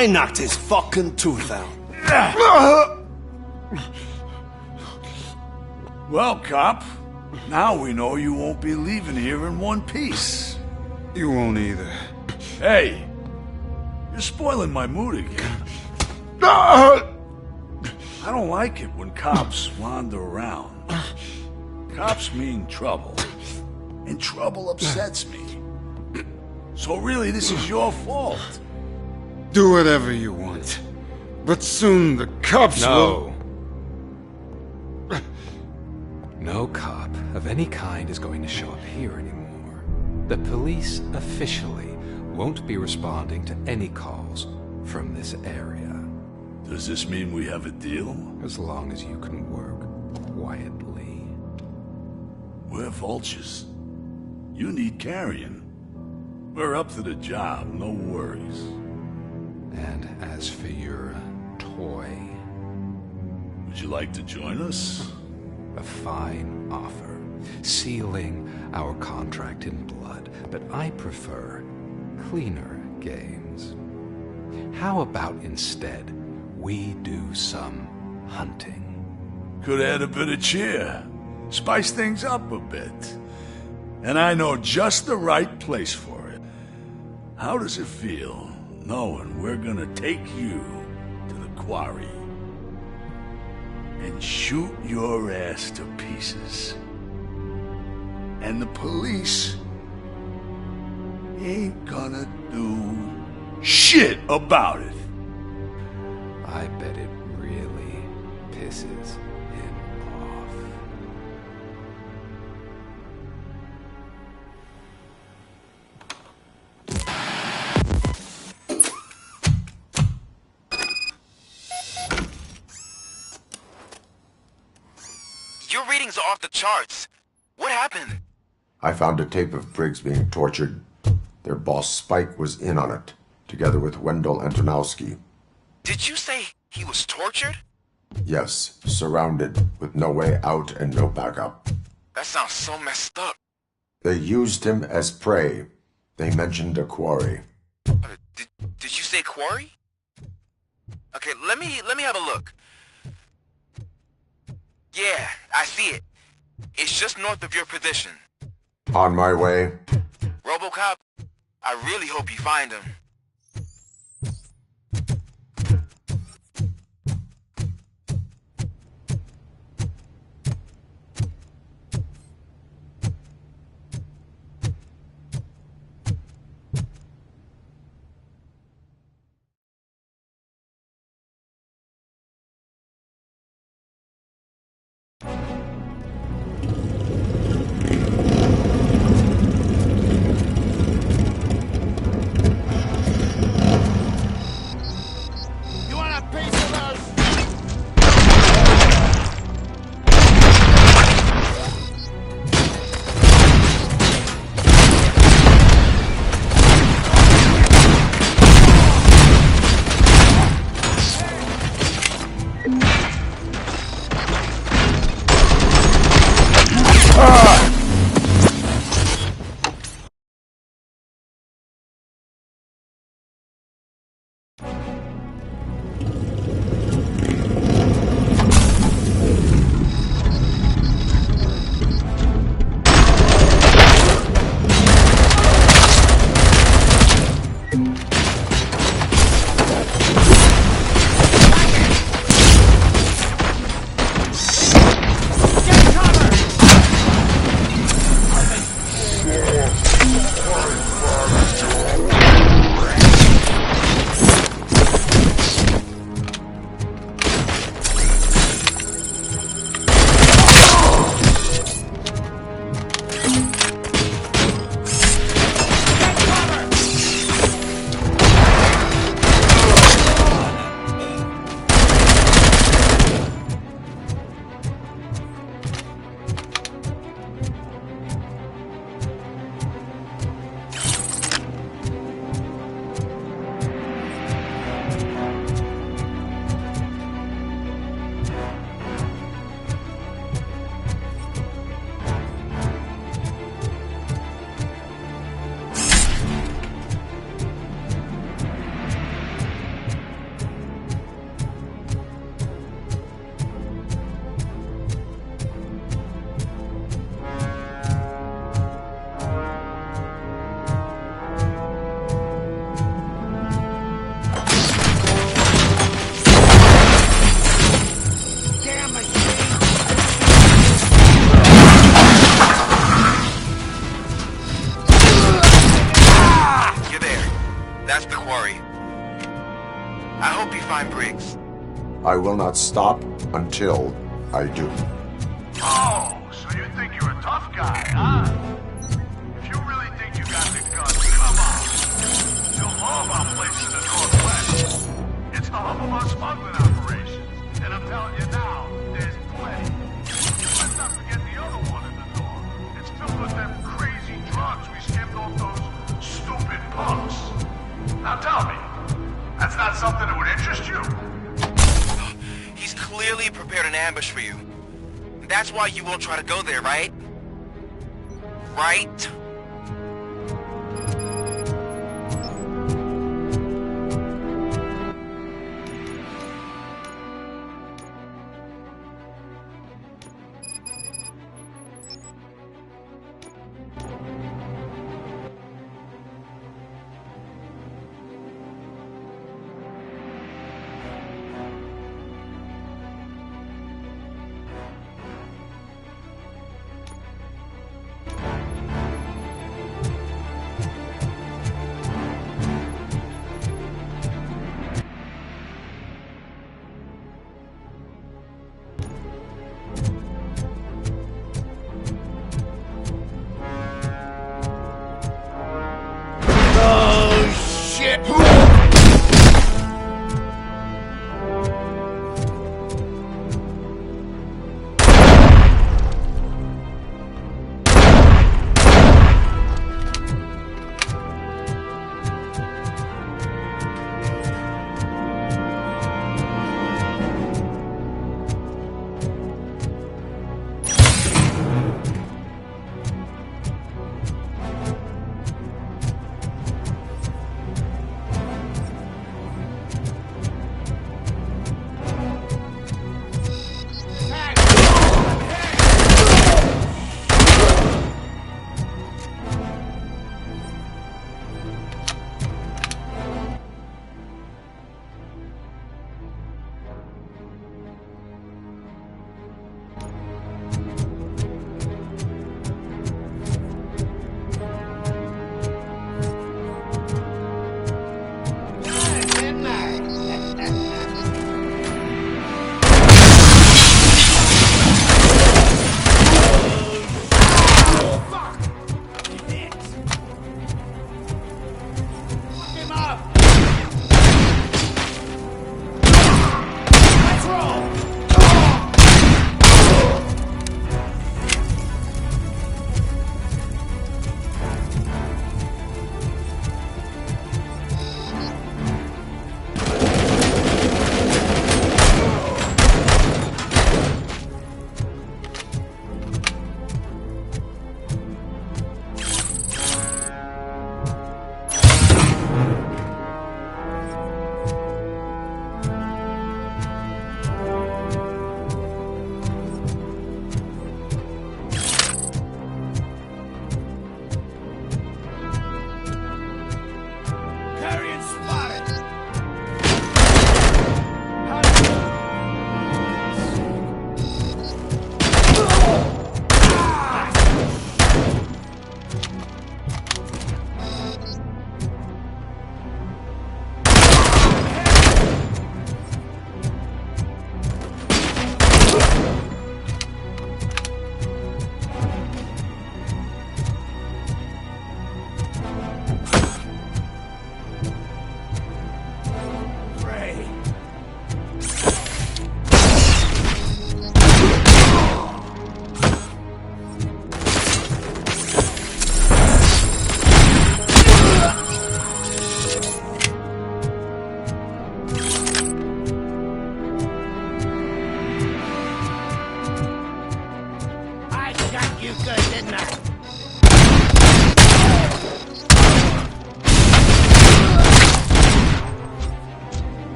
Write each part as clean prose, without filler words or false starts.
I knocked his fucking tooth out. Well, cop, now we know you won't be leaving here in one piece. You won't either. Hey, you're spoiling my mood again. I don't like it when cops wander around. Cops mean trouble, and trouble upsets me. So really, this is your fault. Do whatever you want. But soon the cops will... No cop of any kind is going to show up here anymore. The police officially won't be responding to any calls from this area. Does this mean we have a deal? As long as you can work quietly. We're vultures. You need carrion. We're up to the job, no worries. And as for your toy... Would you like to join us? A fine offer, sealing our contract in blood, but I prefer cleaner games. How about instead we do some hunting? Could add a bit of cheer, spice things up a bit. And I know just the right place for it. How does it feel knowing we're gonna take you to the quarry and shoot your ass to pieces? And the police ain't gonna do shit about it. I bet it really pisses him off. Your readings are off the charts. What happened? I found a tape of Briggs being tortured. Their boss Spike was in on it, together with Wendell Antonowski. Did you say he was tortured? Yes, surrounded, with no way out and no backup. That sounds so messed up. They used him as prey. They mentioned a quarry. Did you say quarry? Okay, let me have a look. Yeah, I see it. It's just north of your position. On my way. RoboCop, I really hope you find him. find Briggs. I will not stop until I do. Oh, so you think you're a tough guy, huh? If you really think you got the guts, come on. You'll know about places in the Northwest. It's the hub of our smuggling operations. And I'm telling you now, there's plenty. Let's not forget the other one in the north. It's filled with them crazy drugs we skimmed off those stupid punks. Now tell me, that's not something that would interest you? He's clearly prepared an ambush for you. That's why you won't try to go there, right? Right?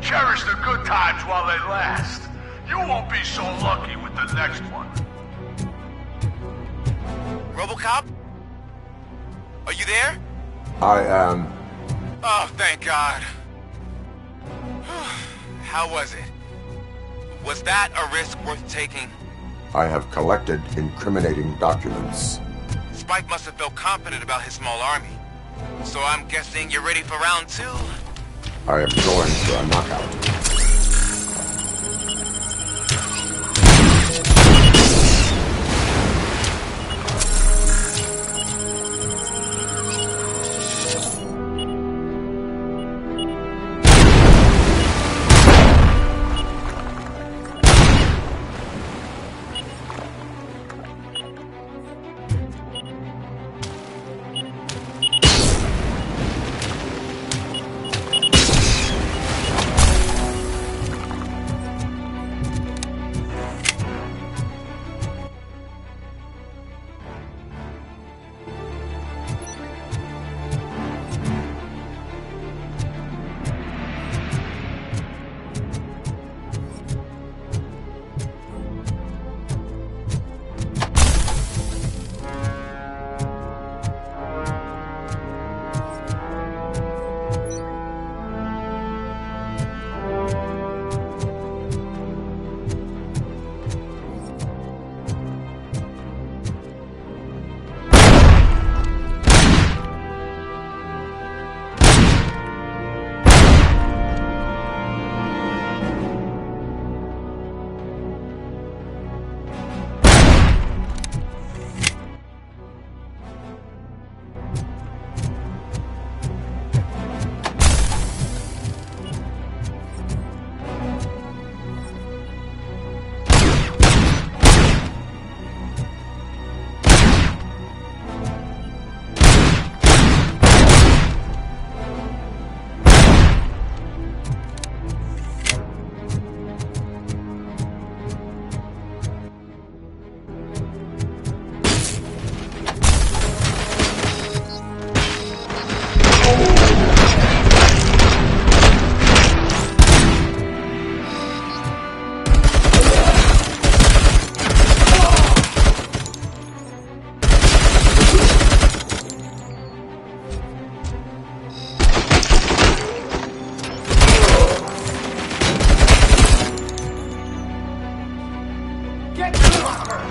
Cherish the good times while they last. You won't be so lucky with the next one. RoboCop? Are you there? I am. Oh, thank God. How was it? Was that a risk worth taking? I have collected incriminating documents. Spike must have felt confident about his small army. So I'm guessing you're ready for round two? I am going for a knockout. Get to the locker!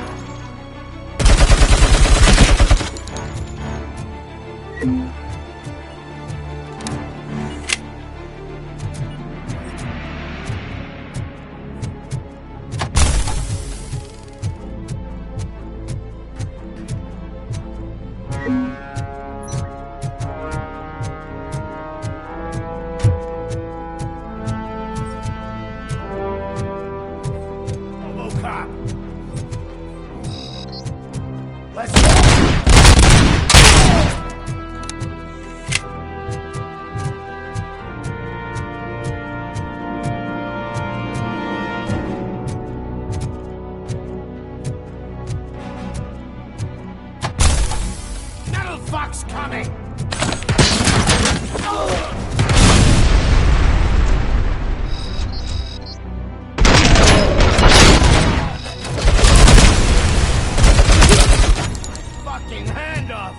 RoboCop! Let's go! Metal Fox coming! Fucking hand off!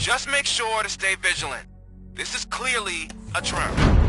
Just make sure to stay vigilant. This is clearly a trap.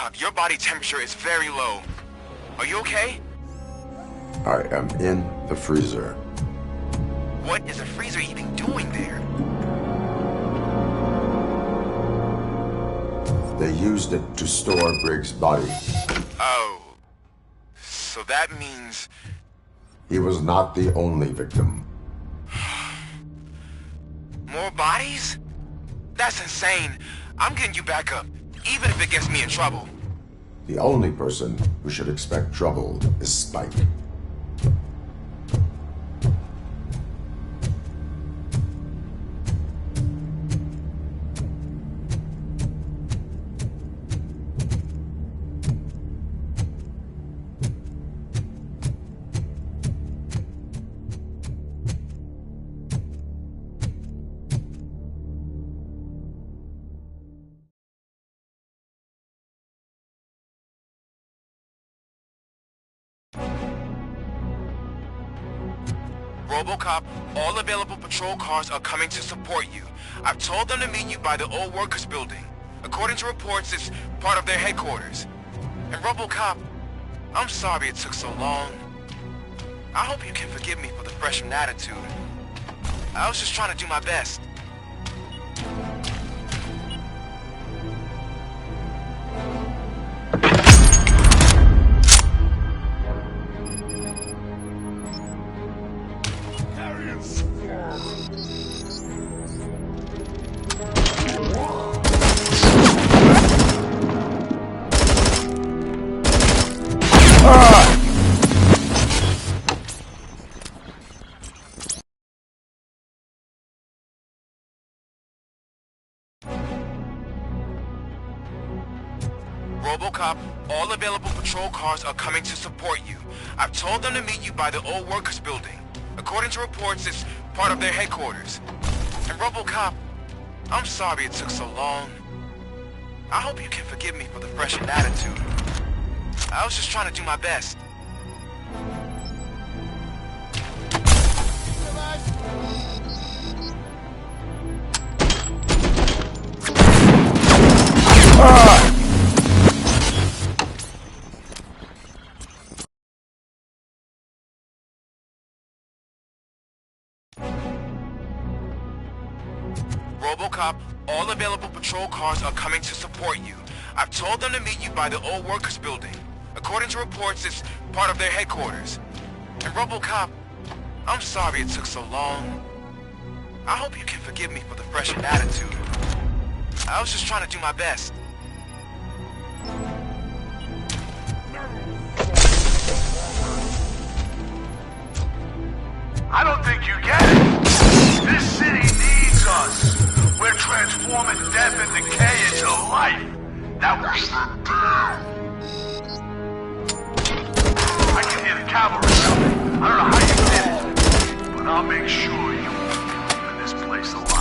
RoboCop, your body temperature is very low. Are you okay? I am in the freezer. What is the freezer even doing there? They used it to store Briggs' body. Oh. So that means... He was not the only victim. More bodies? That's insane. I'm getting you back up, even if it gets me in trouble. The only person who should expect trouble is Spike. RoboCop, all available patrol cars are coming to support you. I've told them to meet you by the old workers building. According to reports, it's part of their headquarters. And RoboCop, I'm sorry it took so long. I hope you can forgive me for the freshman attitude. I was just trying to do my best. RoboCop, all available patrol cars are coming to support you. I've told them to meet you by the old workers building. According to reports, it's part of their headquarters. And RoboCop, I'm sorry it took so long. I hope you can forgive me for the freshman attitude. I was just trying to do my best. RoboCop, all available patrol cars are coming to support you. I've told them to meet you by the old workers building. According to reports, it's part of their headquarters. And RoboCop, I'm sorry it took so long. I hope you can forgive me for the freshman attitude. I was just trying to do my best. I don't think you get it. This city needs us. We're transforming death and decay into life. Now I can hear the cavalry coming. I don't know how you did it, but I'll make sure you keep this place alive.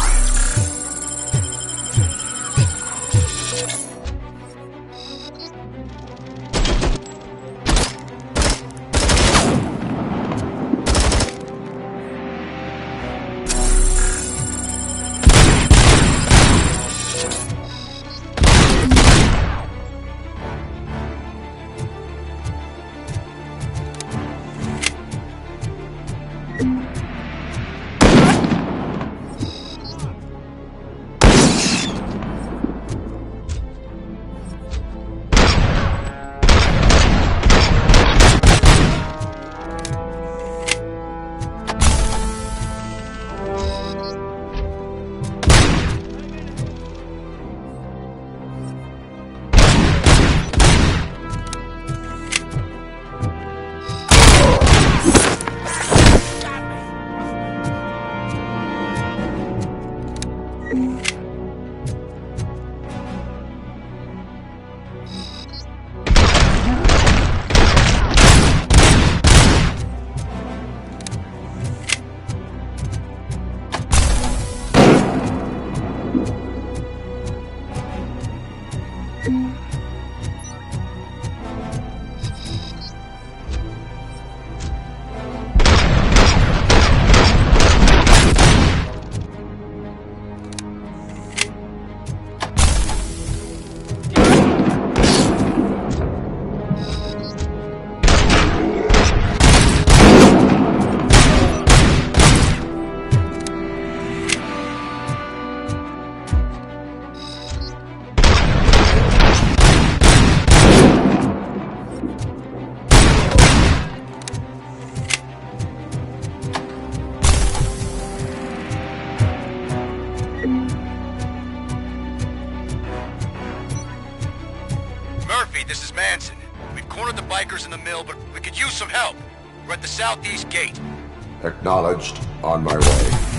Murphy, this is Manson. We've cornered the bikers in the mill, but we could use some help. We're at the southeast gate. Acknowledged. On my way.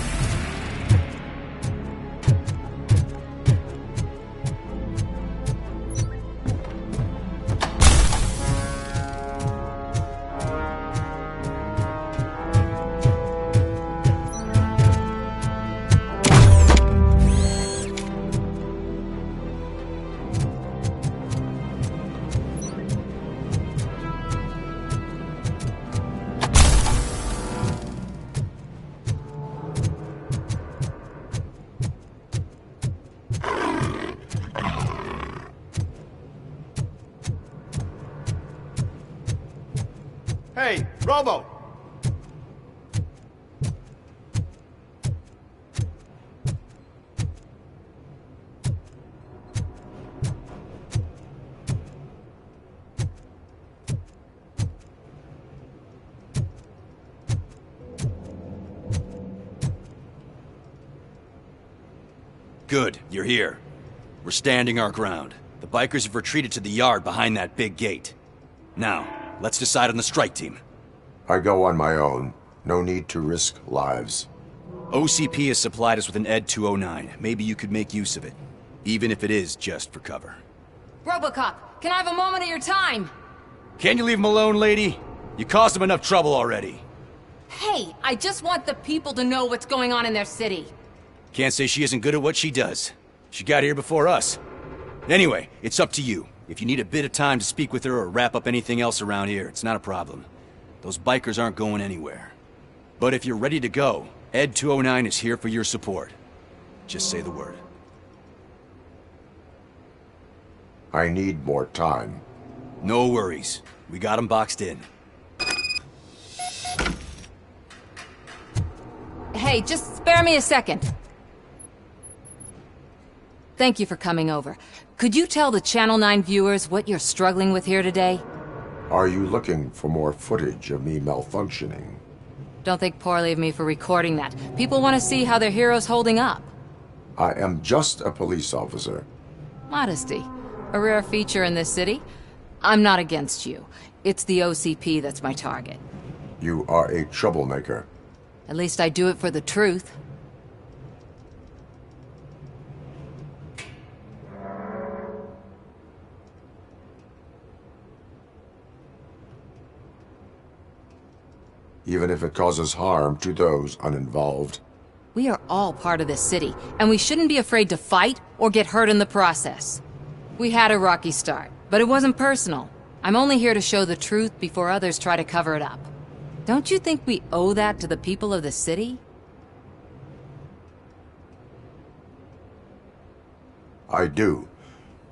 Hey, Robo! Good, you're here. We're standing our ground. The bikers have retreated to the yard behind that big gate. Now, let's decide on the strike team. I go on my own. No need to risk lives. OCP has supplied us with an ED 209. Maybe you could make use of it. Even if it is just for cover. RoboCop, can I have a moment of your time? Can you leave him alone, lady? You caused him enough trouble already. Hey, I just want the people to know what's going on in their city. Can't say she isn't good at what she does. She got here before us. Anyway, it's up to you. If you need a bit of time to speak with her or wrap up anything else around here, it's not a problem. Those bikers aren't going anywhere. But if you're ready to go, ED 209 is here for your support. Just say the word. I need more time. No worries. We got them boxed in. Hey, just spare me a second. Thank you for coming over. Could you tell the Channel 9 viewers what you're struggling with here today? Are you looking for more footage of me malfunctioning? Don't think poorly of me for recording that. People want to see how their hero's holding up. I am just a police officer. Modesty. A rare feature in this city. I'm not against you. It's the OCP that's my target. You are a troublemaker. At least I do it for the truth. Even if it causes harm to those uninvolved. We are all part of this city, and we shouldn't be afraid to fight or get hurt in the process. We had a rocky start, but it wasn't personal. I'm only here to show the truth before others try to cover it up. Don't you think we owe that to the people of the city? I do.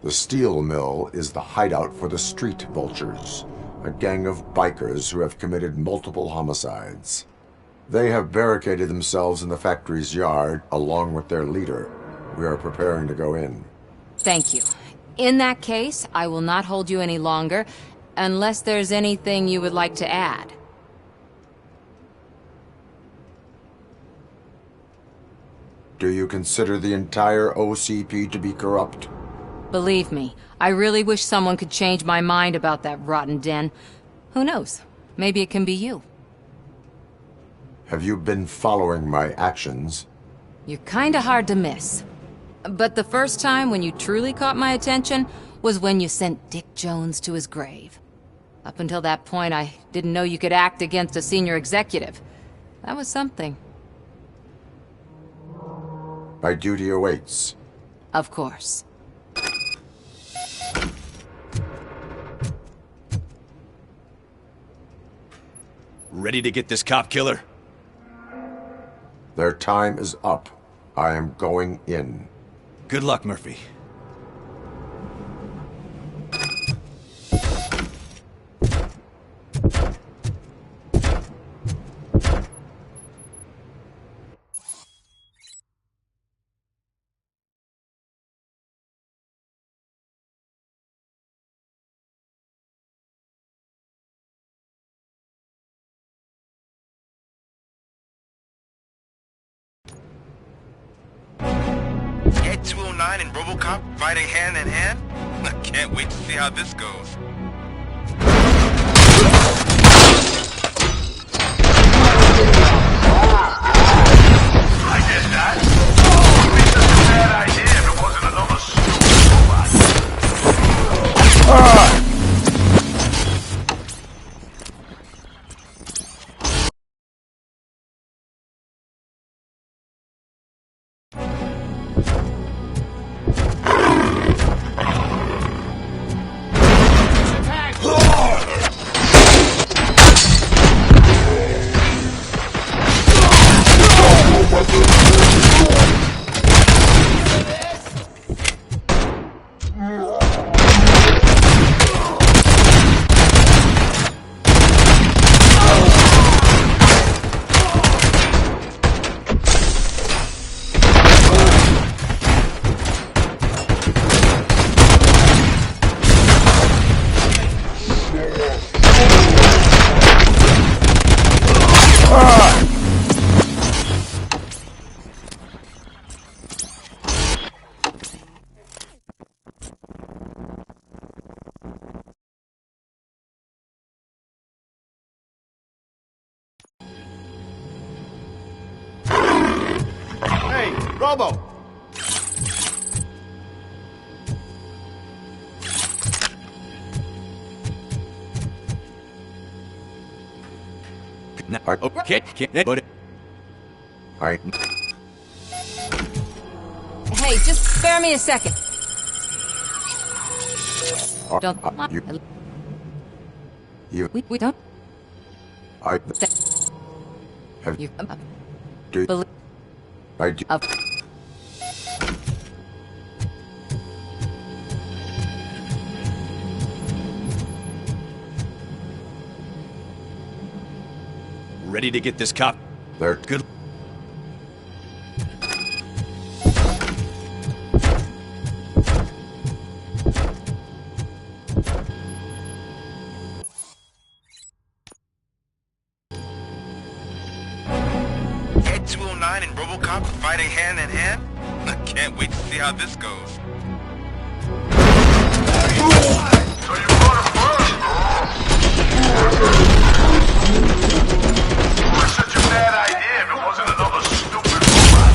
The steel mill is the hideout for the street vultures, a gang of bikers who have committed multiple homicides. They have barricaded themselves in the factory's yard along with their leader. We are preparing to go in. Thank you. In that case, I will not hold you any longer, unless there's anything you would like to add. Do you consider the entire OCP to be corrupt? Believe me, I really wish someone could change my mind about that rotten den. Who knows? Maybe it can be you. Have you been following my actions? You're kinda hard to miss. But the first time when you truly caught my attention was when you sent Dick Jones to his grave. Up until that point, I didn't know you could act against a senior executive. That was something. My duty awaits. Of course. Ready to get this cop killer? Their time is up. I am going in. Good luck, Murphy. Ed 209 and RoboCop fighting hand in hand? I can't wait to see how this goes. I get that. It would be such a bad idea if it wasn't another stupid robot. Robo! No, okay, can't put it. I... Hey, just spare me a second. Don't... You... We don't... I... Have... You... Do... believe... I do... Ready to get this cop? They're... Good. Ed 209 and RoboCop fighting hand in hand? I can't wait to see how this goes. So you brought him It was such a bad idea if it wasn't another stupid robot.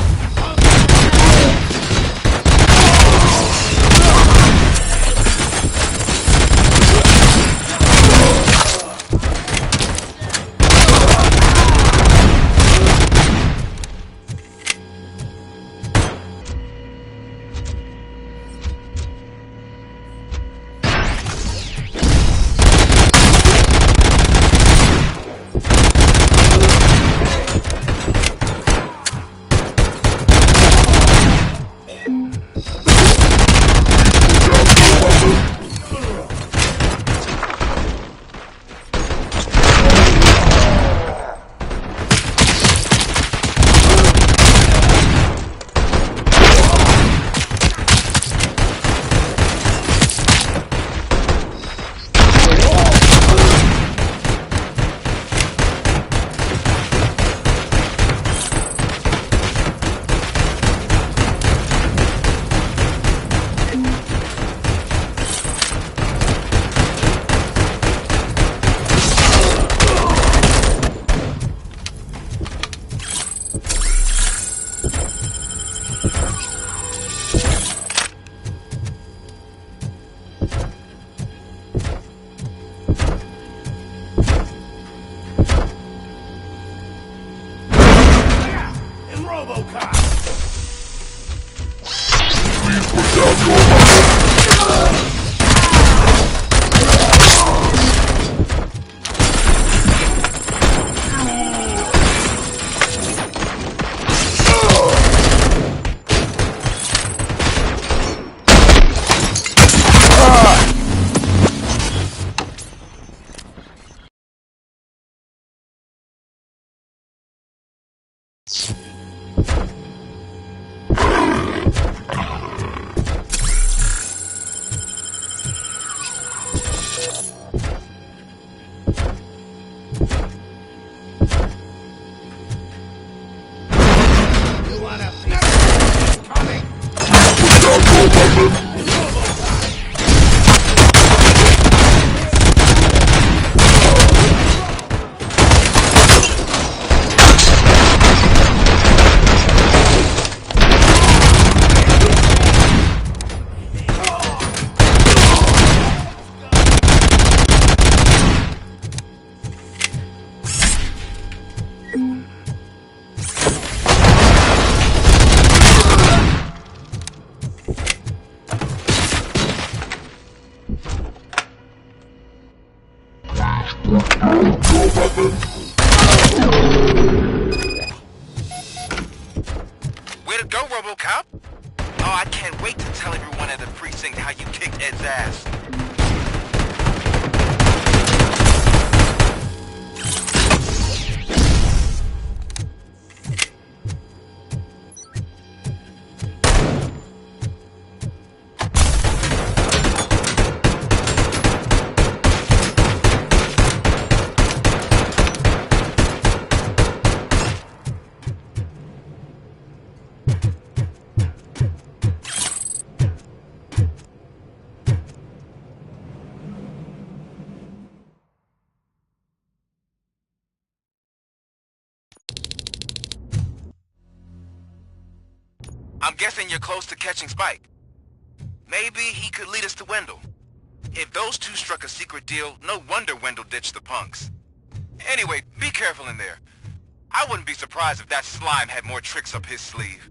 Way to go, RoboCop! Oh, I can't wait to tell everyone at the precinct how you kicked Ed's ass. I'm guessing you're close to catching Spike. Maybe he could lead us to Wendell. If those two struck a secret deal, no wonder Wendell ditched the punks. Anyway, be careful in there. I wouldn't be surprised if that slime had more tricks up his sleeve.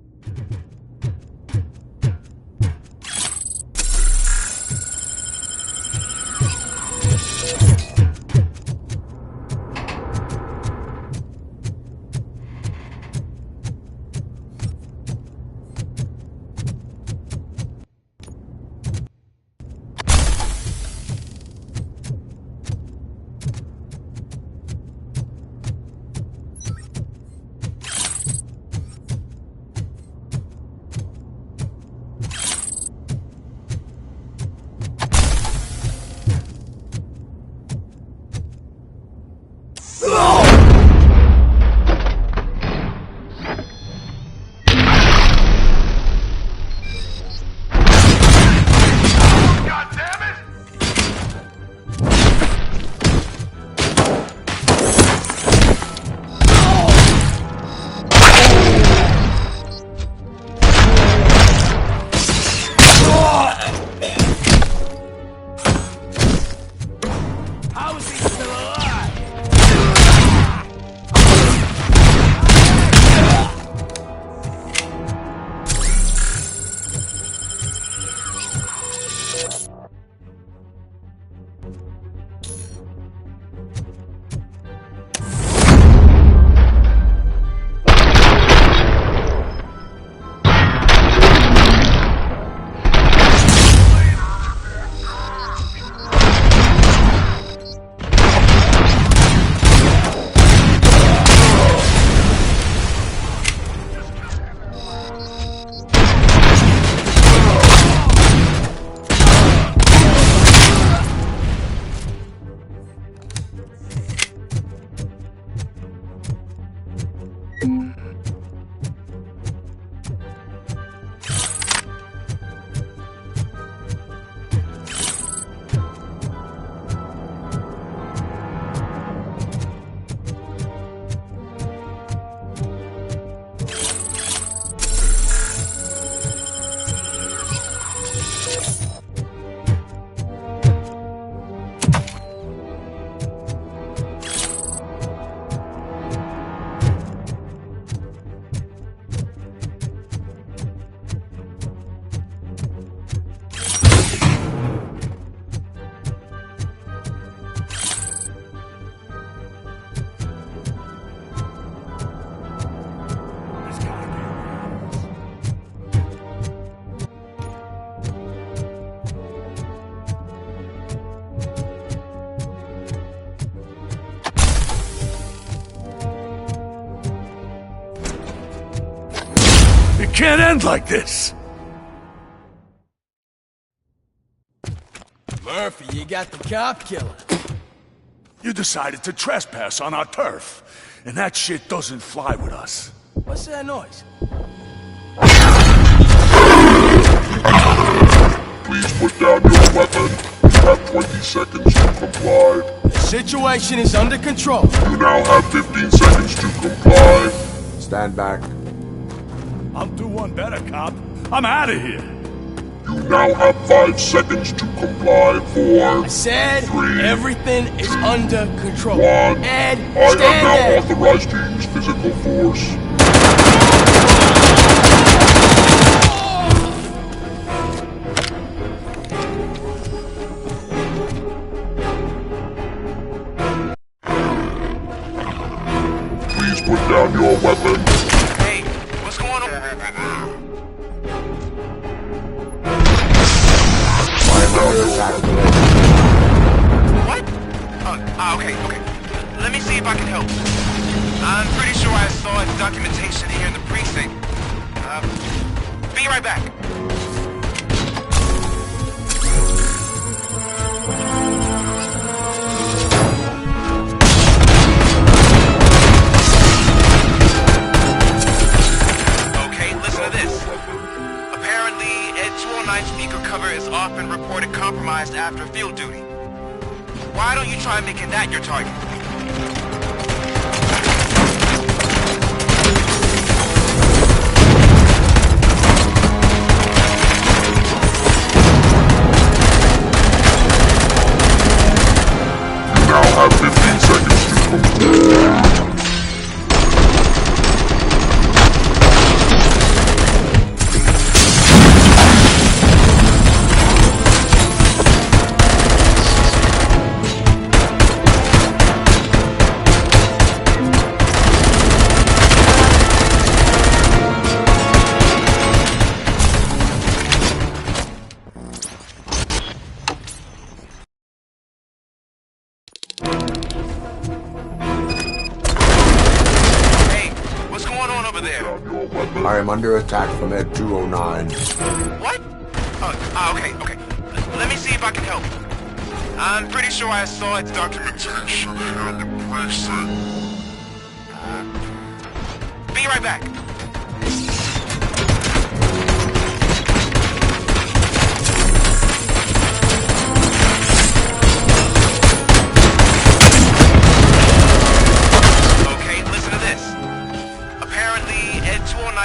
It can't end like this! Murphy, you got the cop killer. You decided to trespass on our turf, and that shit doesn't fly with us. What's that noise? Please put down your weapon. You have 20 seconds to comply. The situation is under control. You now have 15 seconds to comply. Stand back. I'll do one better, cop. I'm out of here. You now have 5 seconds to comply. 4, I said 3, everything is under control. 1. Ed, I stand am now there. authorized to use physical force. I can help. I'm pretty sure I saw its documentation here in the precinct. Be right back. Okay, listen to this. Apparently, Ed 209 speaker cover is off and reported compromised after field duty. Why don't you try making that your target? You now have 15 seconds to complete. I am under attack from Ed 209. What? Okay. Let me see if I can help. I'm pretty sure I saw its documentation here in the precinct. Be right back.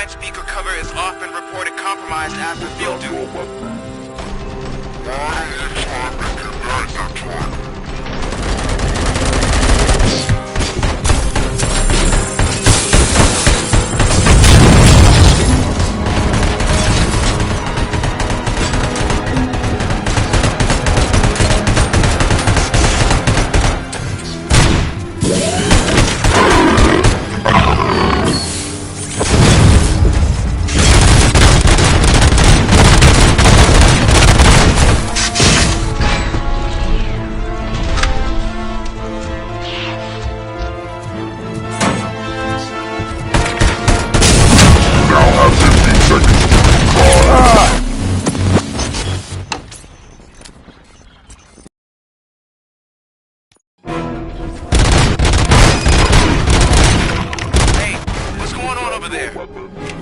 Speaker cover is off and reported compromised after field duty. Why don't you try making that your target?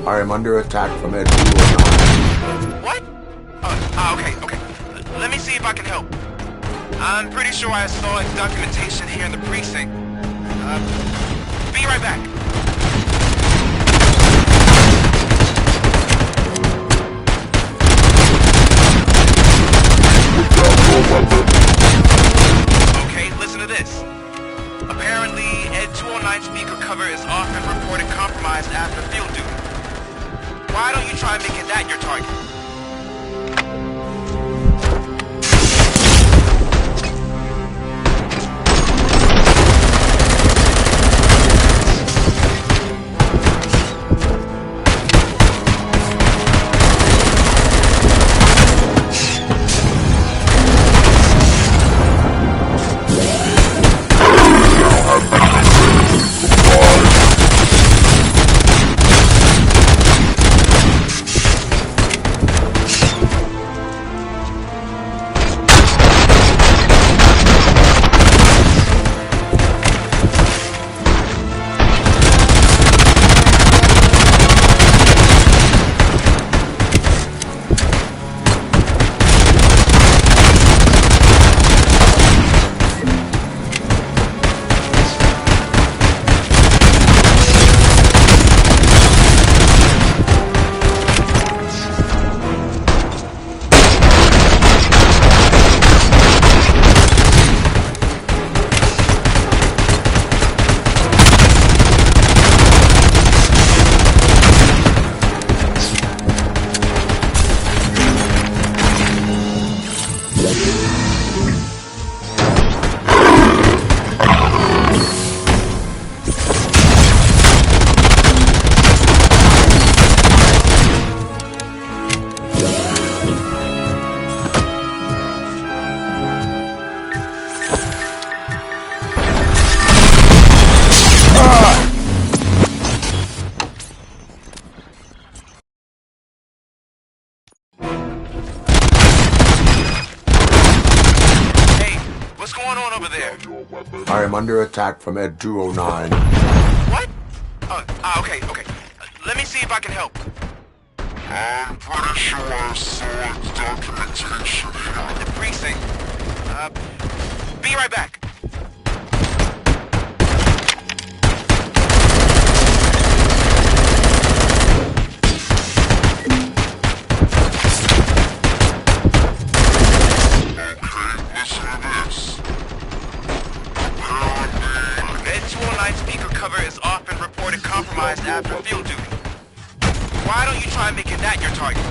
I am under attack from Ed 209. What? Okay. Let me see if I can help. I'm pretty sure I saw its documentation here in the precinct. Be right back. Okay, listen to this. Apparently, Ed 209 speaker cover is off and reported compromised after field duty. Why don't you try making that your target? over there? I am under attack from Ed 209. What? Okay. Let me see if I can help. I'm pretty sure I saw documentation here. The precinct. Be right back. Compromised after field duty. Why don't you try making that your target?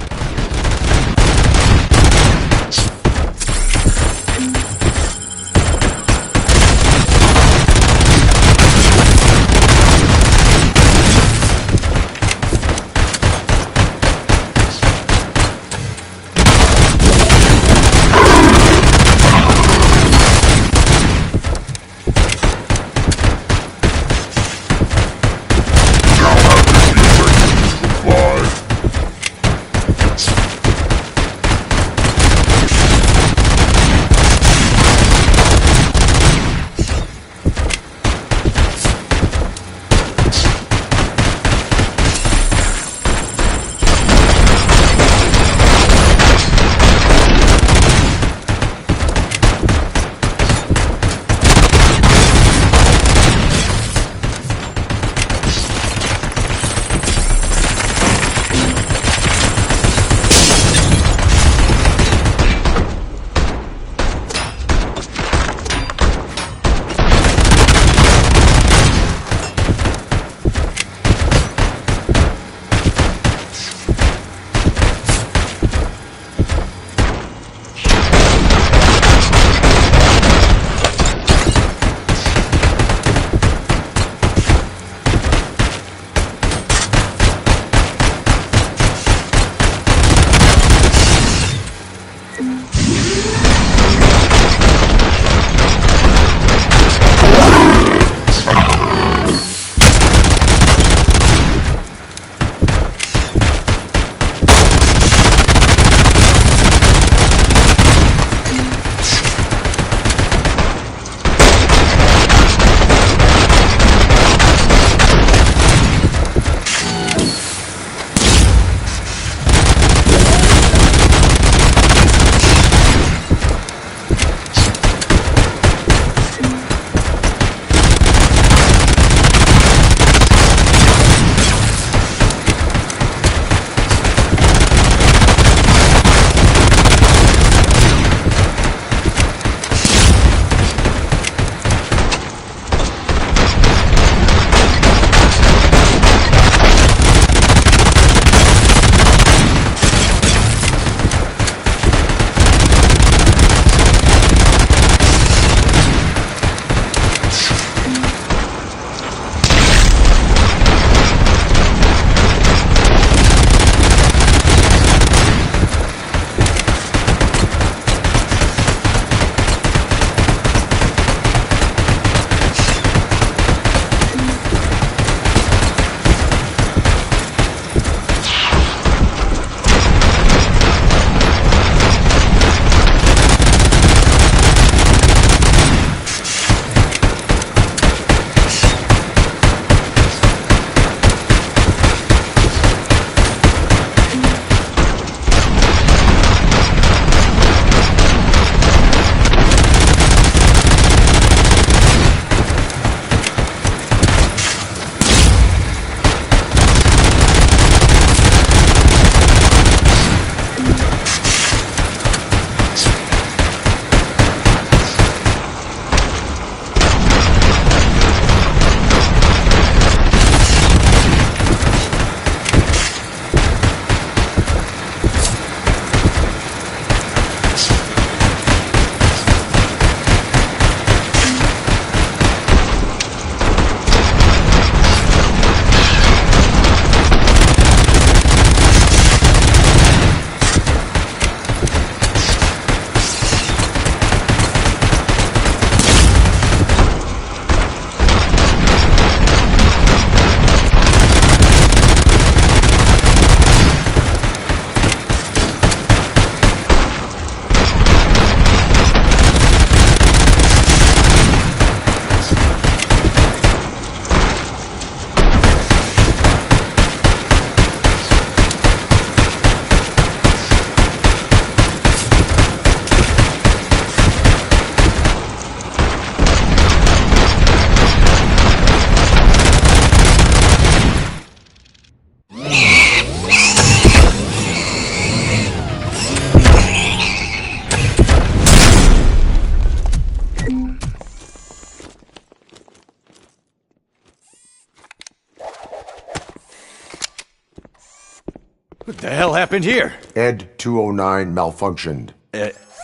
What the hell happened here? Ed 209 malfunctioned.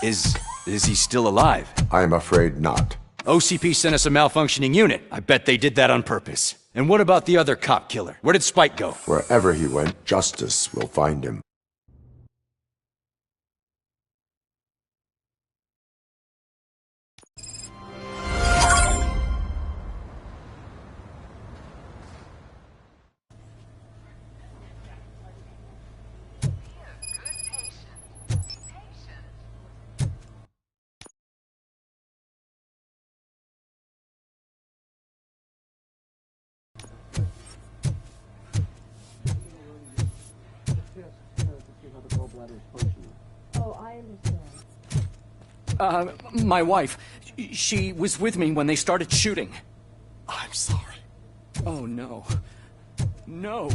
Is he still alive? I'm afraid not. OCP sent us a malfunctioning unit. I bet they did that on purpose. And what about the other cop killer? Where did Spike go? Wherever he went, justice will find him. My wife. She was with me when they started shooting. I'm sorry. Oh, no. No.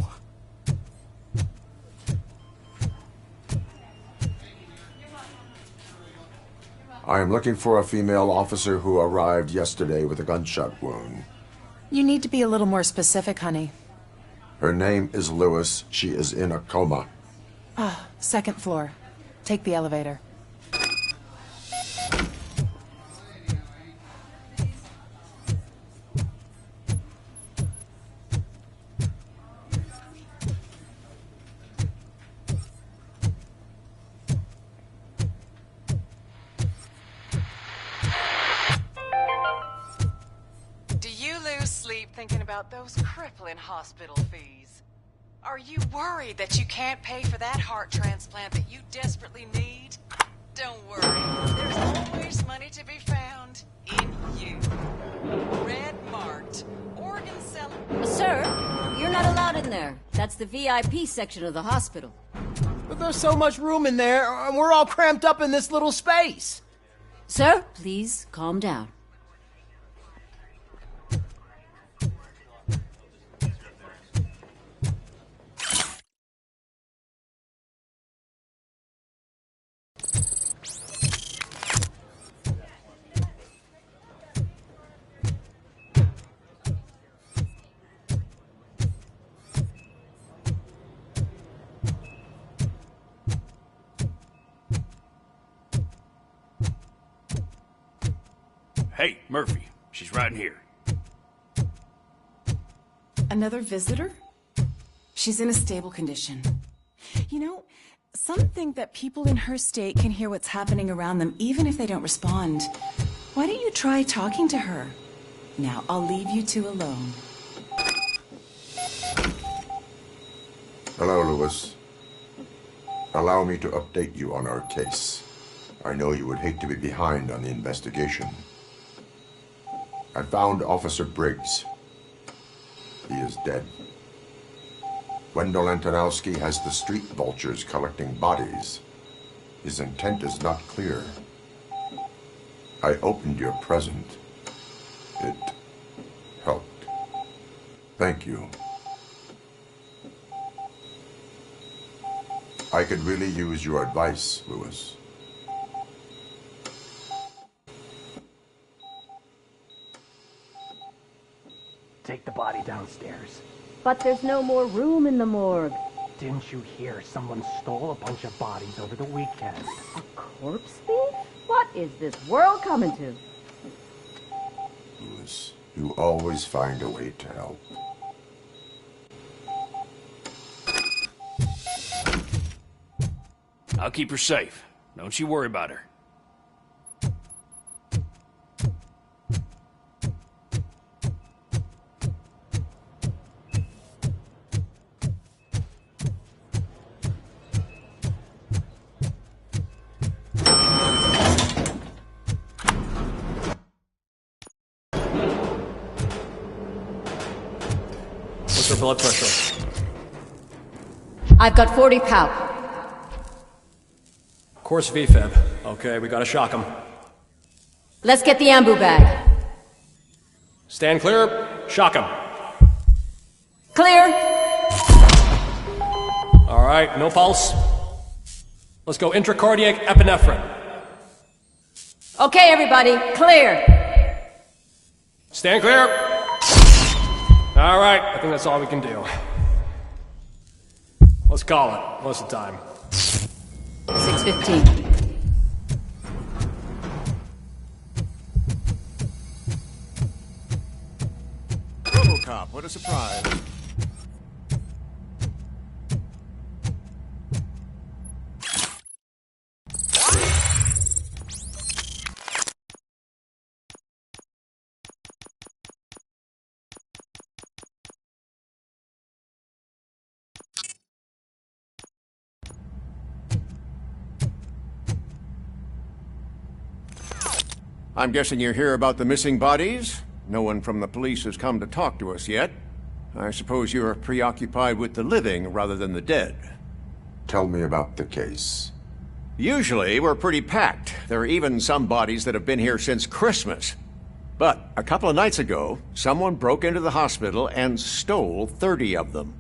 I am looking for a female officer who arrived yesterday with a gunshot wound. You need to be a little more specific, honey. Her name is Lewis. She is in a coma. Second floor. Take the elevator. Thinking about those crippling hospital fees. Are you worried that you can't pay for that heart transplant that you desperately need? Don't worry, there's always money to be found in you. Red marked, organ cell. Sir, you're not allowed in there. That's the VIP section of the hospital. But there's so much room in there, and we're all cramped up in this little space. Sir, please calm down. Hey, Murphy. She's right in here. Another visitor? She's in a stable condition. You know, some think that people in her state can hear what's happening around them even if they don't respond. Why don't you try talking to her? Now, I'll leave you two alone. Hello, Lewis. Allow me to update you on our case. I know you would hate to be behind on the investigation. I found Officer Briggs. He is dead. Wendell Antonowski has the street vultures collecting bodies. His intent is not clear. I opened your present. It helped. Thank you. I could really use your advice, Lewis. Take the body downstairs. But there's no more room in the morgue. Didn't you hear someone stole a bunch of bodies over the weekend? A corpse thief? What is this world coming to? Lewis, you always find a way to help. I'll keep her safe. Don't you worry about her. What's her blood pressure? I've got 40 pow. Course VFib. Okay, we gotta shock him. Let's get the ambu bag. Stand clear. Shock him. Clear. All right, no pulse. Let's go intracardiac epinephrine. Okay, everybody, clear. Stand clear. All right, I think that's all we can do. Let's call it. What's the time? 6:15. RoboCop, what a surprise. I'm guessing you're here about the missing bodies? No one from the police has come to talk to us yet. I suppose you're preoccupied with the living rather than the dead. Tell me about the case. Usually, we're pretty packed. There are even some bodies that have been here since Christmas. But a couple of nights ago, someone broke into the hospital and stole 30 of them.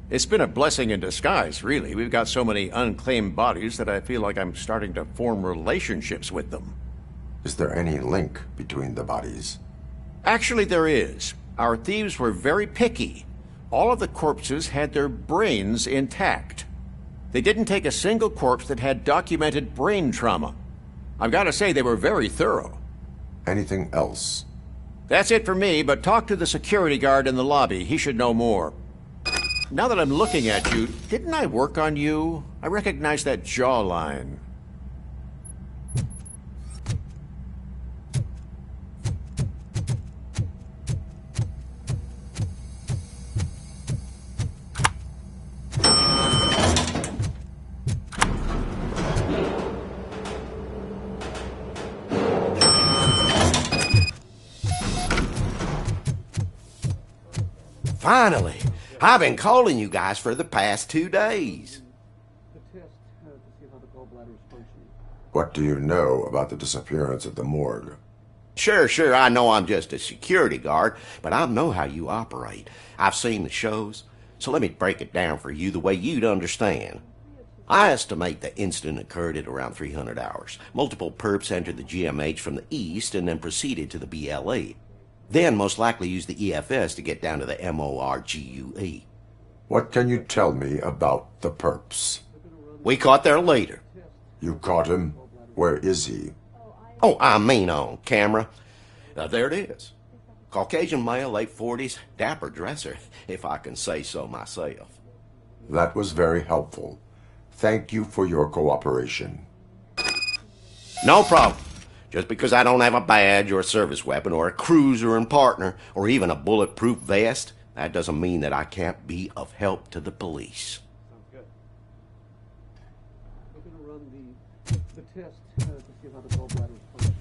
It's been a blessing in disguise, really. We've got so many unclaimed bodies that I feel like I'm starting to form relationships with them. Is there any link between the bodies? Actually, there is. Our thieves were very picky. All of the corpses had their brains intact. They didn't take a single corpse that had documented brain trauma. I've got to say, they were very thorough. Anything else? That's it for me, but talk to the security guard in the lobby. He should know more. Now that I'm looking at you, didn't I work on you? I recognize that jawline. Finally! I've been calling you guys for the past 2 days. What do you know about the disappearance at the morgue? Sure, I know I'm just a security guard, but I know how you operate. I've seen the shows, so let me break it down for you the way you'd understand. I estimate the incident occurred at around 300 hours. Multiple perps entered the GMH from the east and then proceeded to the BLE. Then most likely used the EFS to get down to the MORGUE. What can you tell me about the perps? We caught their leader. You caught him? Where is he? Oh, I mean on camera. There it is. Caucasian male, late 40s, dapper dresser, if I can say so myself. That was very helpful. Thank you for your cooperation. No problem. Just because I don't have a badge or a service weapon or a cruiser and partner or even a bulletproof vest, that doesn't mean that I can't be of help to the police. Sounds good. We're going to run the test to see how the gallbladder is functioning.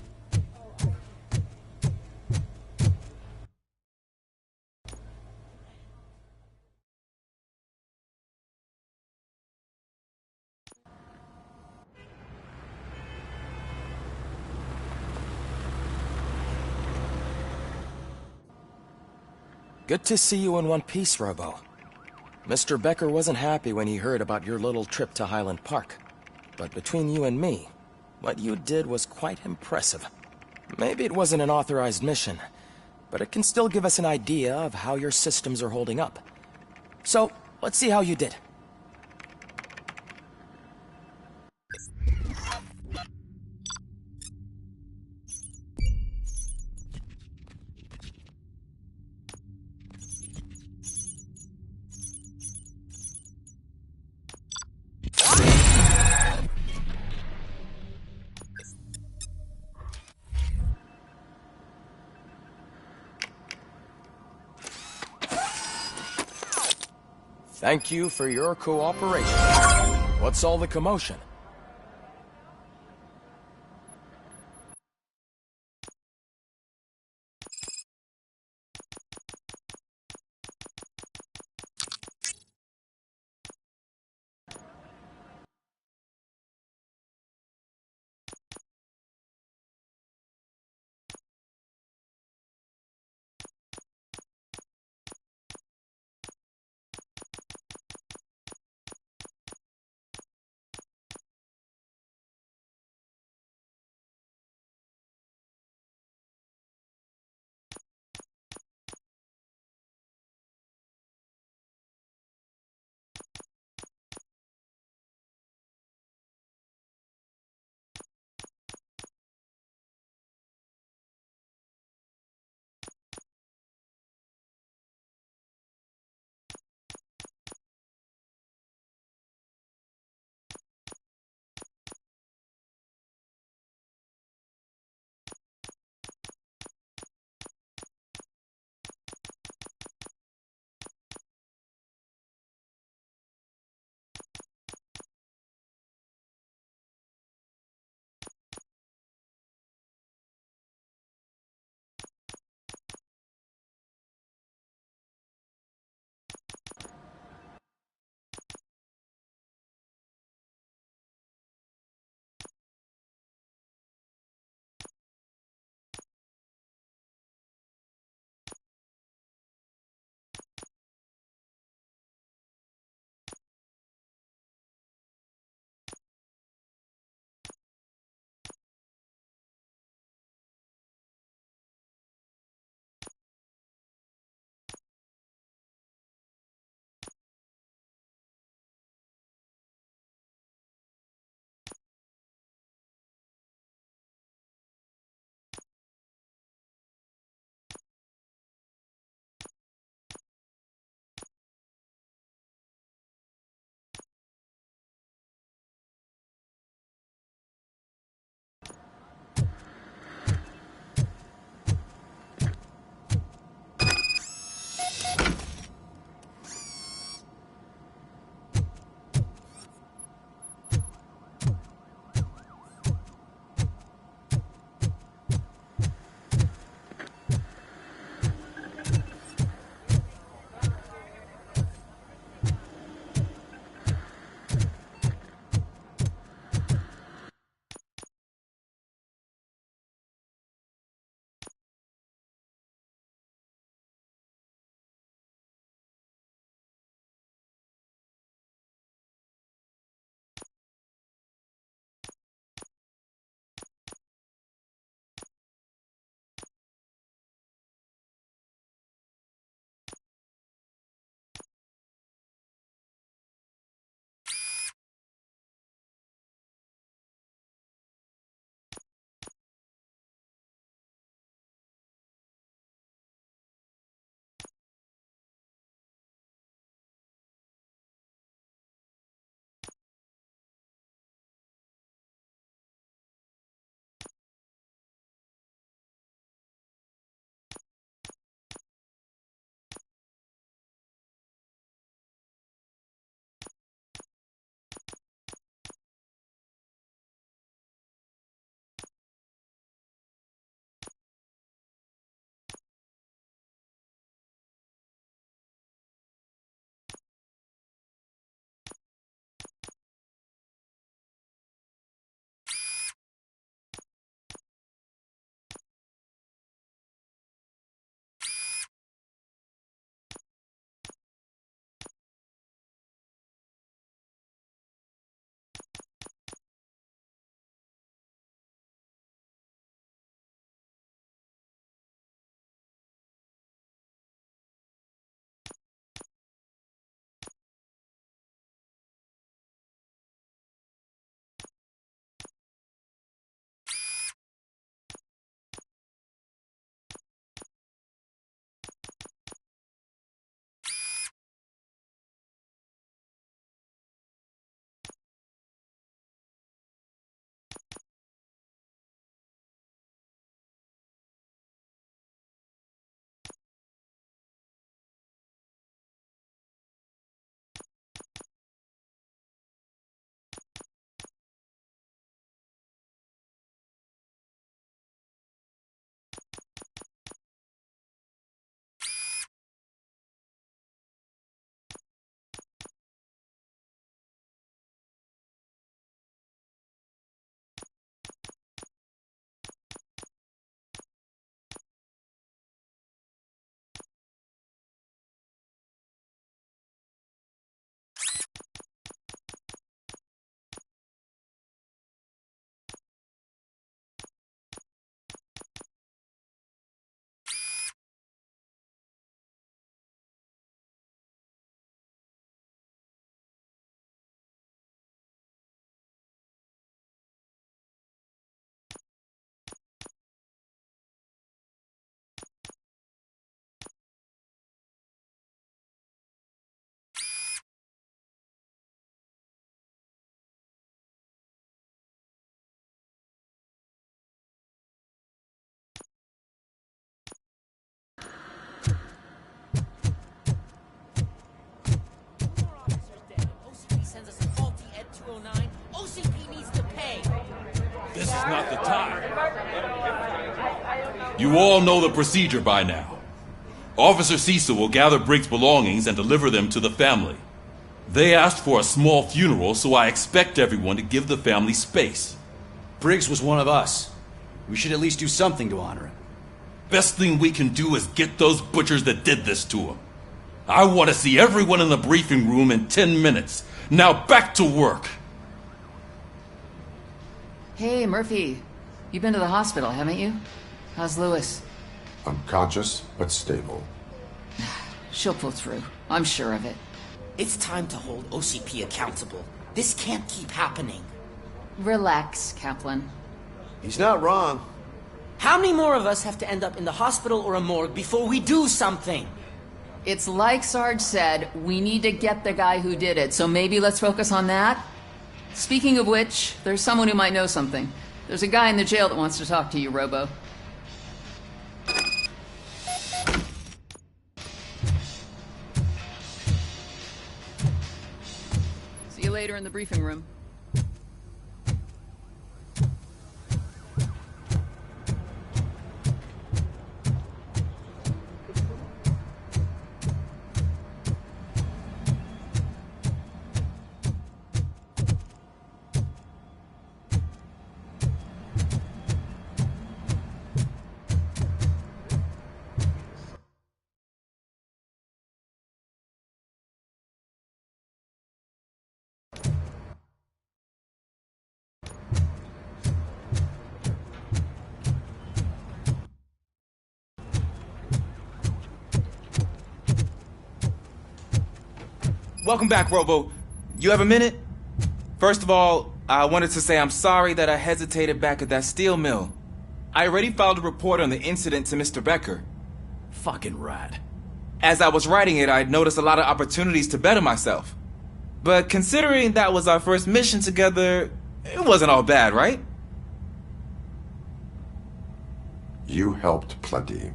Good to see you in one piece, Robo. Mr. Becker wasn't happy when he heard about your little trip to Highland Park. But between you and me, what you did was quite impressive. Maybe it wasn't an authorized mission, but it can still give us an idea of how your systems are holding up. So, let's see how you did. Thank you for your cooperation. What's all the commotion? not the time. You all know the procedure by now. Officer Cecil will gather Briggs' belongings and deliver them to the family. They asked for a small funeral, so I expect everyone to give the family space. Briggs was one of us. We should at least do something to honor him. Best thing we can do is get those butchers that did this to him. I want to see everyone in the briefing room in 10 minutes. Now back to work. Hey, Murphy. You've been to the hospital, haven't you? How's Lewis? Unconscious, but stable. She'll pull through. I'm sure of it. It's time to hold OCP accountable. This can't keep happening. Relax, Kaplan. He's not wrong. How many more of us have to end up in the hospital or a morgue before we do something? It's like Sarge said, we need to get the guy who did it, so maybe let's focus on that? Speaking of which, there's someone who might know something. There's a guy in the jail that wants to talk to you, Robo. See you later in the briefing room. Welcome back, Robo. You have a minute? First of all, I wanted to say I'm sorry that I hesitated back at that steel mill. I already filed a report on the incident to Mr. Becker. Fucking rat. As I was writing it, I'd noticed a lot of opportunities to better myself. But considering that was our first mission together, it wasn't all bad, right? You helped plenty.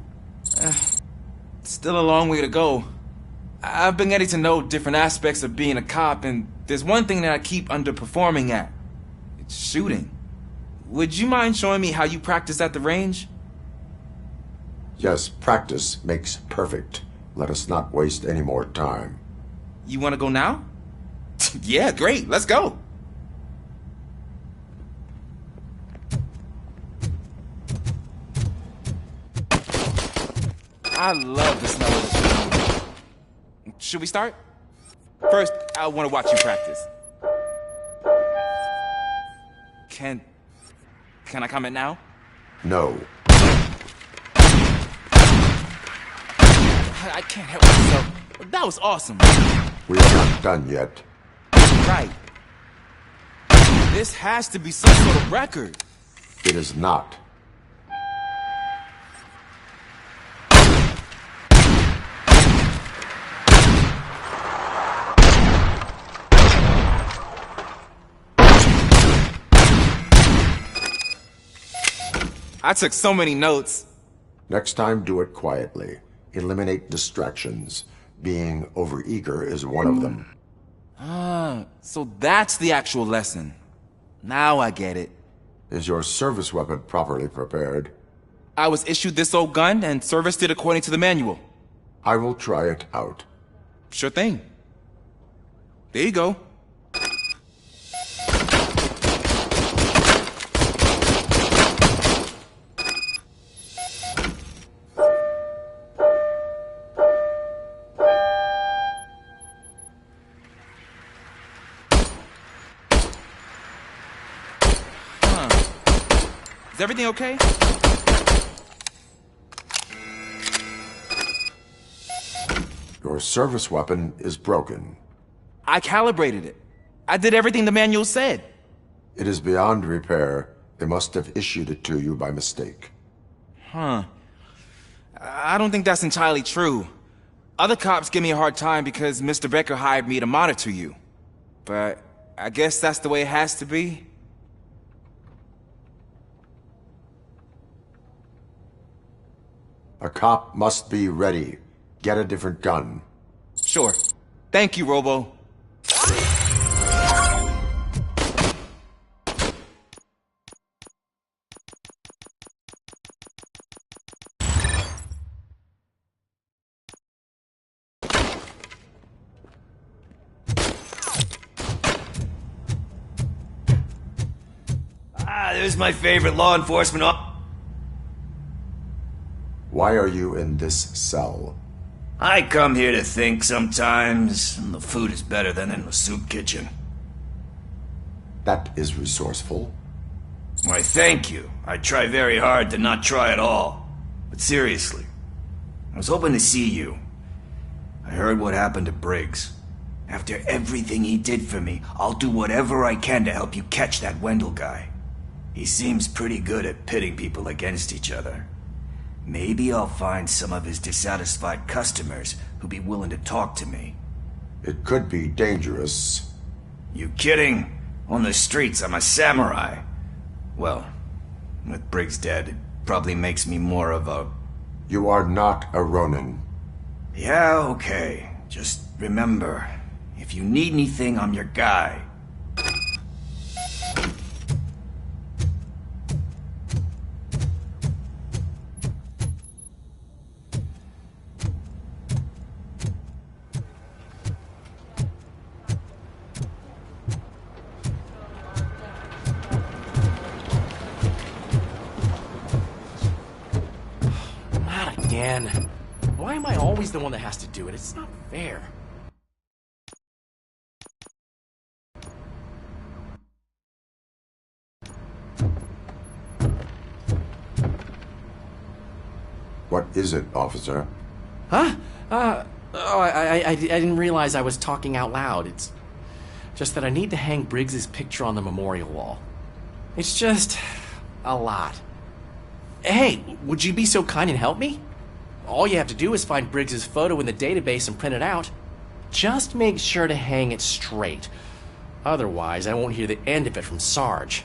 Still a long way to go. I've been getting to know different aspects of being a cop, and there's one thing that I keep underperforming at. It's shooting. Would you mind showing me how you practice at the range? Yes, practice makes perfect. Let us not waste any more time. You want to go now? Yeah, great. Let's go. I love the smell of this room. Should we start? First, I want to watch you practice. Can I comment now? No. I can't help myself. That was awesome. We are not done yet. Right. This has to be some sort of record. It is not. I took so many notes. Next time, do it quietly. Eliminate distractions. Being overeager is one of them. Ah, so that's the actual lesson. Now I get it. Is your service weapon properly prepared? I was issued this old gun and serviced it according to the manual. I will try it out. Sure thing. There you go. Is everything okay? Your service weapon is broken. I calibrated it. I did everything the manual said. It is beyond repair. They must have issued it to you by mistake. Huh. I don't think that's entirely true. Other cops give me a hard time because Mr. Becker hired me to monitor you. But I guess that's the way it has to be. A cop must be ready. Get a different gun. Sure. Thank you, Robo. is my favorite law enforcement Why are you in this cell? I come here to think sometimes, and the food is better than in the soup kitchen. That is resourceful. Why, thank you. I try very hard to not try at all. But seriously, I was hoping to see you. I heard what happened to Briggs. After everything he did for me, I'll do whatever I can to help you catch that Wendell guy. He seems pretty good at pitting people against each other. Maybe I'll find some of his dissatisfied customers who'd be willing to talk to me. It could be dangerous. You kidding? On the streets, I'm a samurai. Well, with Briggs dead, it probably makes me more of a... You are not a Ronin. Yeah, okay. Just remember, if you need anything, I'm your guy. Again. Why am I always the one that has to do it? It's not fair. What is it, officer? Huh? I didn't realize I was talking out loud. It's just that I need to hang Briggs's picture on the memorial wall. It's just a lot. Hey, would you be so kind and help me? All you have to do is find Briggs's photo in the database and print it out. Just make sure to hang it straight. Otherwise, I won't hear the end of it from Sarge.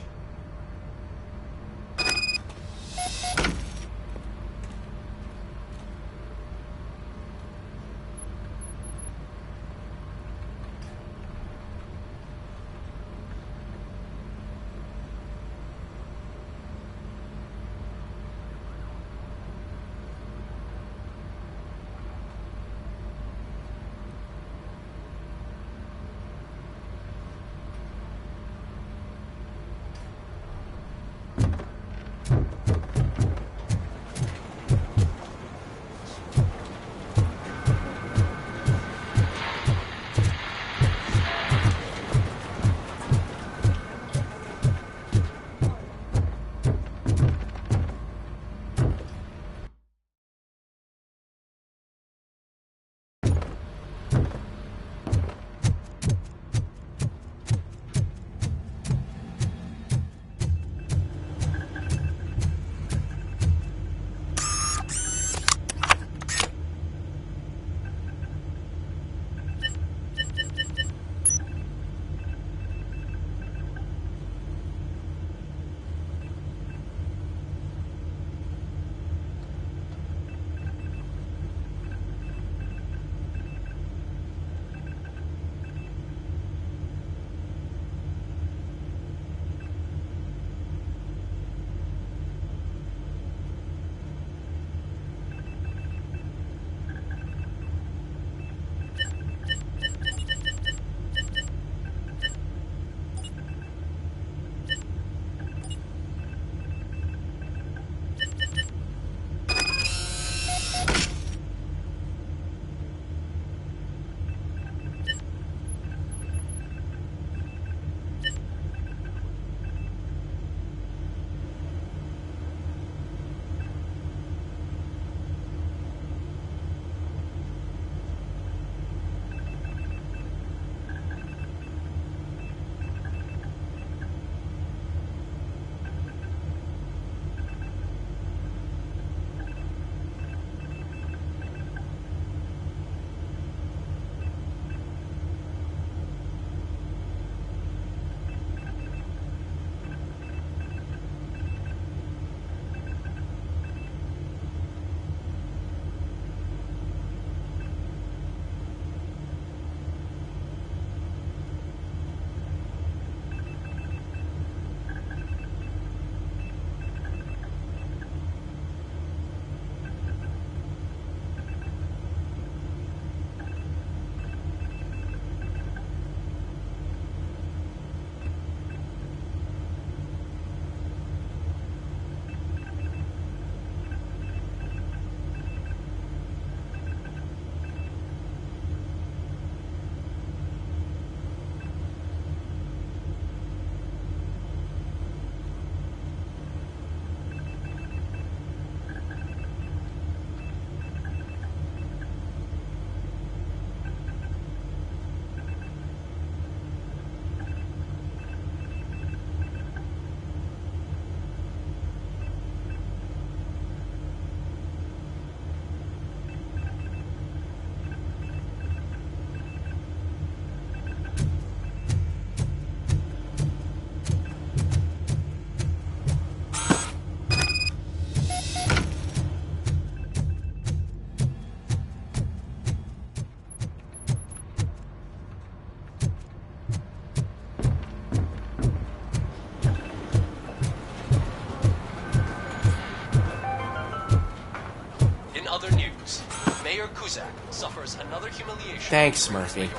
Mayor Kuzak suffers another humiliation. Thanks, Murphy.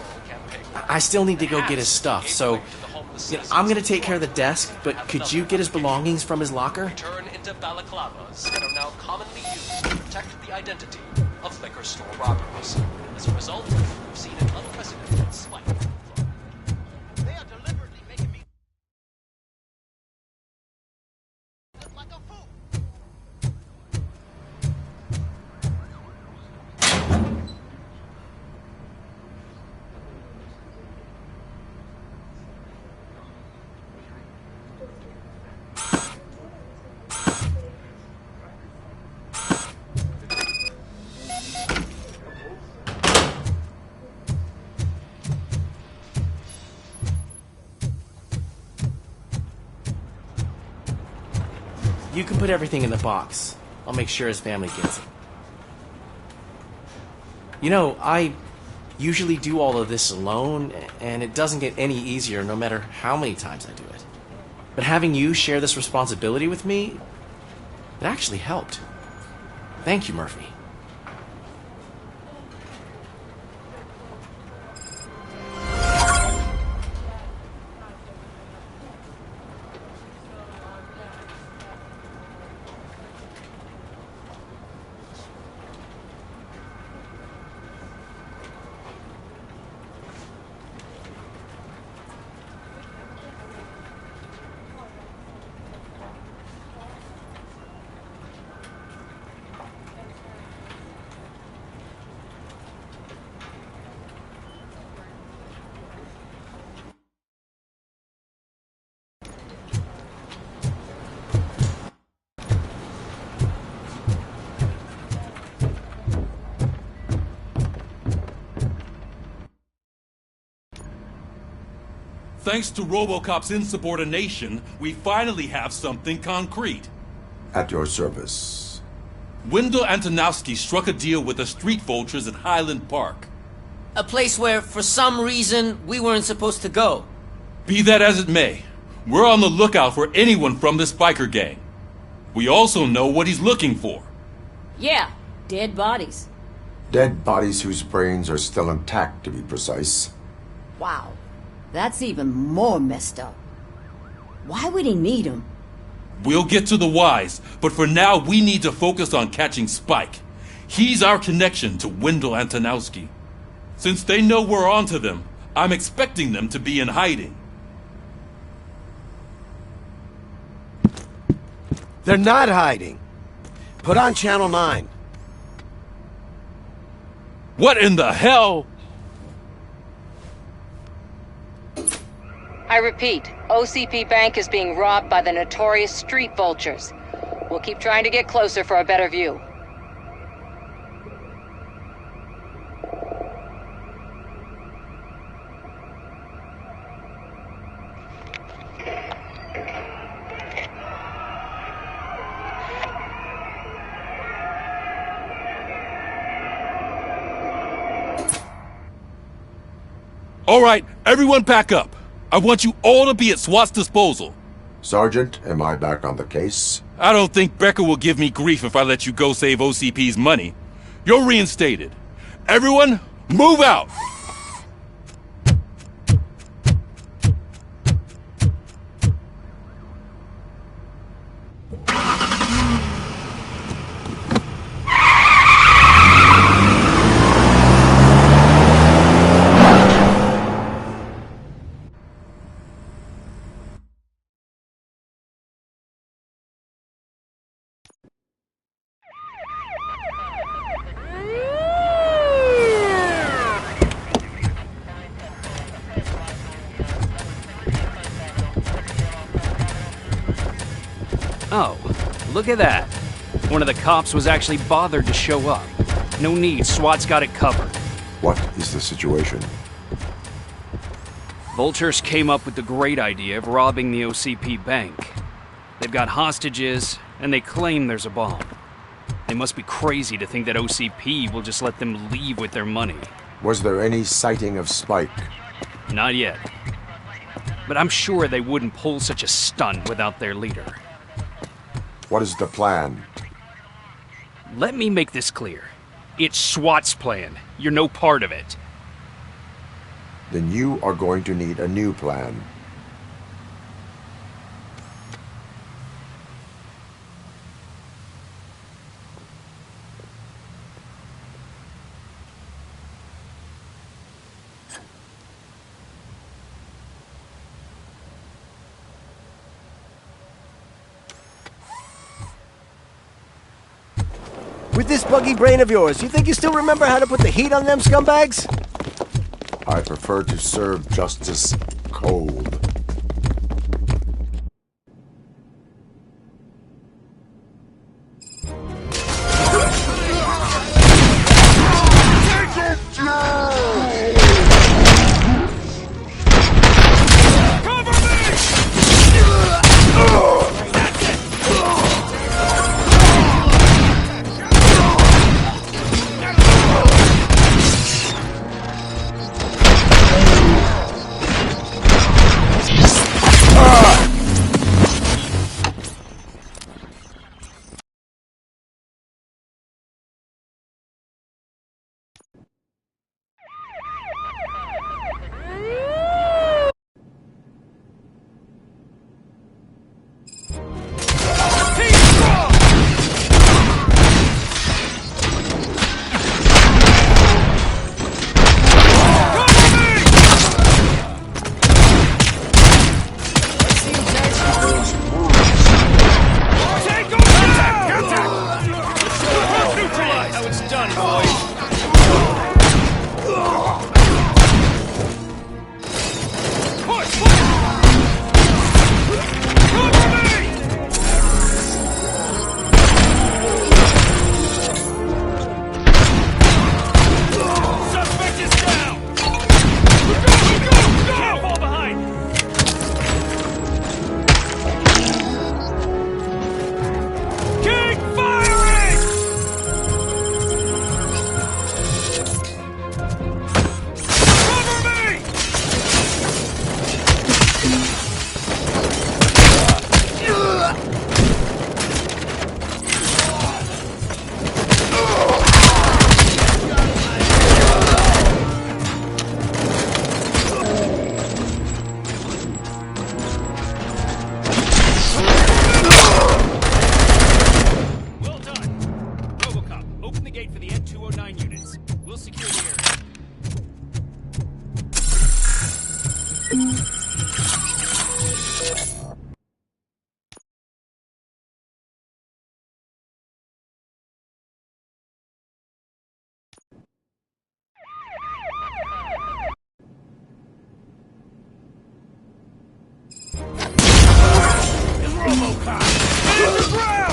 I still need to go get his stuff, so I'm gonna take care of the desk, but could you get his belongings from his locker? Turn into balaclavas that are now commonly used to protect the identity of liquor store robbers. As a result, we've seen an unprecedented spike. They are deliberately making me like a fool. You can put everything in the box. I'll make sure his family gets it. You know, I usually do all of this alone, and it doesn't get any easier no matter how many times I do it. But having you share this responsibility with me, it actually helped. Thank you, Murphy. Thanks to RoboCop's insubordination, we finally have something concrete. At your service. Wendell Antonowski struck a deal with the street vultures at Highland Park. A place where, for some reason, we weren't supposed to go. Be that as it may, we're on the lookout for anyone from this biker gang. We also know what he's looking for. Yeah, dead bodies. Dead bodies whose brains are still intact, to be precise. Wow, that's even more messed up. Why would he need them? We'll get to the whys, but for now we need to focus on catching Spike. He's our connection to Wendell Antonowski. Since they know we're onto them, I'm expecting them to be in hiding. They're not hiding. Put on Channel 9. What in the hell? I repeat, OCP Bank is being robbed by the notorious street vultures. We'll keep trying to get closer for a better view. All right, everyone pack up. I want you all to be at SWAT's disposal. Sergeant, am I back on the case? I don't think Becker will give me grief if I let you go save OCP's money. You're reinstated. Everyone, move out! Oh, look at that. One of the cops was actually bothered to show up. No need, SWAT's got it covered. What is the situation? Vultures came up with the great idea of robbing the OCP bank. They've got hostages, and they claim there's a bomb. They must be crazy to think that OCP will just let them leave with their money. Was there any sighting of Spike? Not yet. But I'm sure they wouldn't pull such a stunt without their leader. What is the plan? Let me make this clear. It's SWAT's plan. You're no part of it. Then you are going to need a new plan. With this buggy brain of yours, you think you still remember how to put the heat on them scumbags? I prefer to serve justice cold. RoboCop! Hit the ground!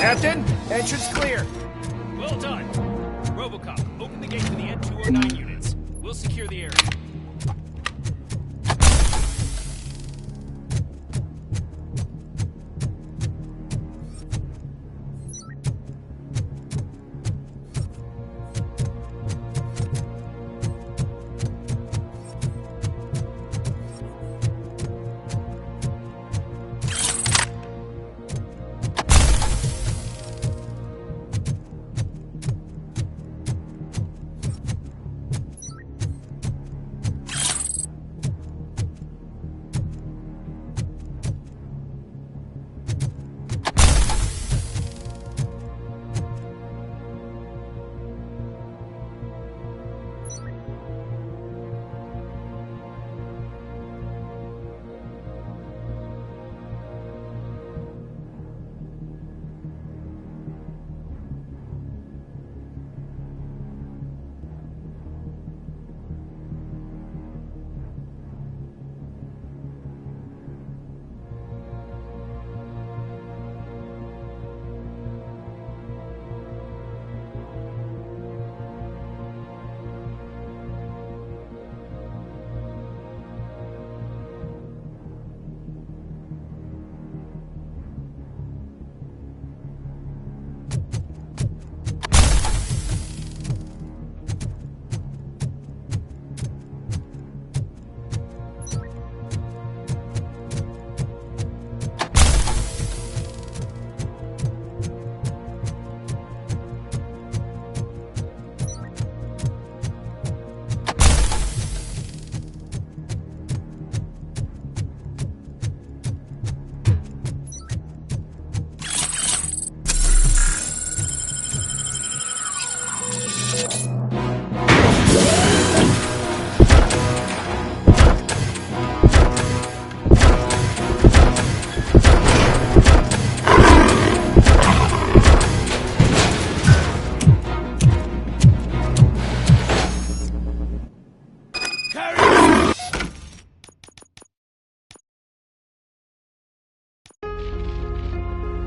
Captain, entrance clear. Well done. RoboCop, open the gate for the N209 units. We'll secure the area.